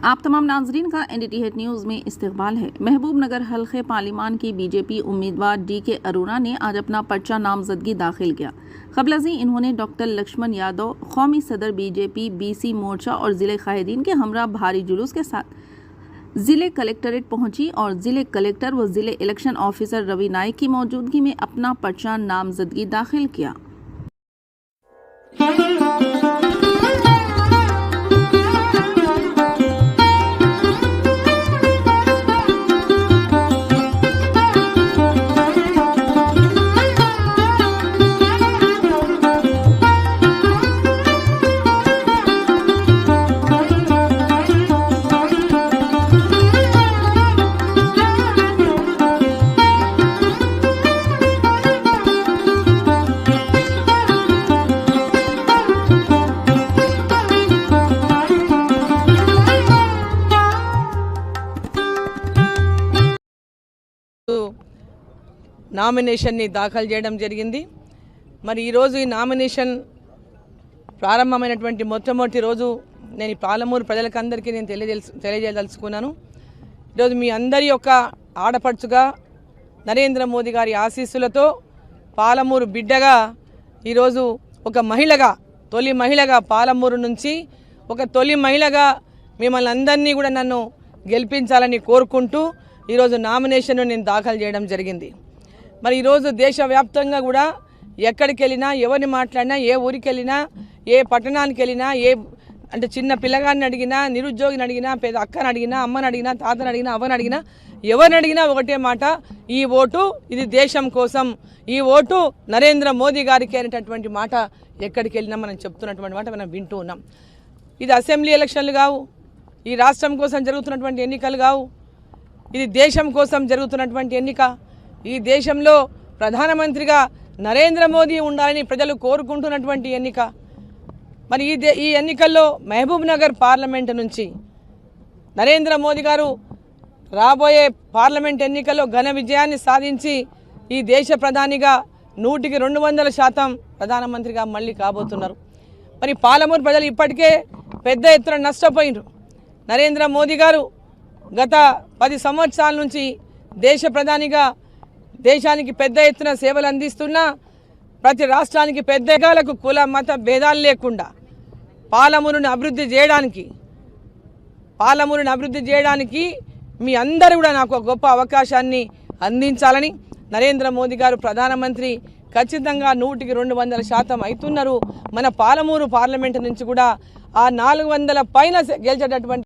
आप तमाम नाजरीन का NDTH न्यूज़ में इस्तकबाल है। महबूबनगर हल्के पार्लिमान की बीजेपी उम्मीदवार DK अरोड़ा ने आज अपना पर्चा नामजदगी दाखिल किया। क़ब्ल इन्होंने डॉक्टर लक्ष्मण यादव, कौमी सदर BJP BC मोर्चा और ज़िले कायदीन के हमरा भारी जुलूस के साथ ज़िले कलेक्ट्रेट पहुंची और ज़िले कलेक्टर व ज़िले इलेक्शन ऑफिसर रवि नाइक की मौजूदगी में अपना पर्चा नामजदगी दाखिल किया। నామినేషన్ ని దాఖలు చేయడం జరిగింది। మరి ఈ రోజు ఈ నామినేషన్ ప్రారంభమైనటువంటి మొట్టమొదటి రోజు నేను పాలమూరు ప్రజలకందరికీ నేను తెలియజేయదలుచుకున్నాను। ఈ రోజు మీ అందరి యొక్క ఆడపడుచుగా నరేంద్ర మోదీ గారి ఆశీస్సులతో పాలమూరు బిడ్డగా ఈ రోజు ఒక మహిళగా తొలి మహిళగా పాలమూరు నుంచి ఒక తొలి మహిళగా మిమ్మల్ని అందరినీ కూడా నన్ను గెలిపించాలని కోరుకుంటూ ఈ రోజు నామినేషన్ నేను దాఖలు చేయడం జరిగింది। మరి ఈ రోజు దేశవ్యాప్తంగా కూడా ఎక్కడికి వెళ్ళినా ఎవరిని మాట్లాడినా ఏ ఊరికి వెళ్ళినా ఏ పట్టణానికి వెళ్ళినా ఏ అంటే చిన్న పిల్లగాన్ని అడిగినా నిరుద్యోగిని అడిగినా పేద అక్కని అడిగినా అమ్మని అడిగినా తాతని అడిగినా అవ్వని అడిగినా ఎవరిని అడిగినా ఒకటే మాట, ఈ ఓటు ఇది దేశం కోసం, ఈ ఓటు నరేంద్ర మోదీ గారికి అనేటటువంటి మాట ఎక్కడికి వెళ్ళినా మనం చెప్తున్నటువంటి మాట మనం వింటూ ఉన్నాం। ఇది అసెంబ్లీ ఎలక్షన్లు కావు, ఈ రాష్ట్రం కోసం జరుగుతున్నటువంటి ఎన్నికలు కావు, ఇది దేశం కోసం జరుగుతున్నటువంటి ఎన్నిక। ఈ దేశంలో ప్రధానమంత్రిగా నరేంద్ర మోదీ ఉండాలని ప్రజలు కోరుకుంటున్నటువంటి ఎన్నిక। మరి ఈ ఎన్నికల్లో మహబూబ్ నగర్ పార్లమెంటు నుంచి నరేంద్ర మోదీ గారు రాబోయే పార్లమెంట్ ఎన్నికల్లో ఘన విజయాన్ని సాధించి ఈ దేశ ప్రధానిగా 100కి 200% ప్రధానమంత్రిగా మళ్ళీ కాబోతున్నారు। మరి పాలమూరు ప్రజలు ఇప్పటికే పెద్ద ఎత్తున నష్టపోయినారు। నరేంద్ర మోదీ గారు గత 10 సంవత్సరాల నుంచి దేశ ప్రధానిగా దేశానికి పెద్ద ఎత్తున సేవలు అందిస్తున్నా ప్రతి రాష్ట్రానికి పెద్దగాలకు కుల మత భేదాలు లేకుండా పాలమూరుని అభివృద్ధి చేయడానికి మీ అందరూ కూడా నాకు ఒక గొప్ప అవకాశాన్ని అందించాలని నరేంద్ర మోదీ గారు ప్రధానమంత్రి ఖచ్చితంగా 100కి 200% అవుతున్నారు। మన పాలమూరు పార్లమెంటు నుంచి కూడా ఆ 400 పైన గెలిచేటటువంటి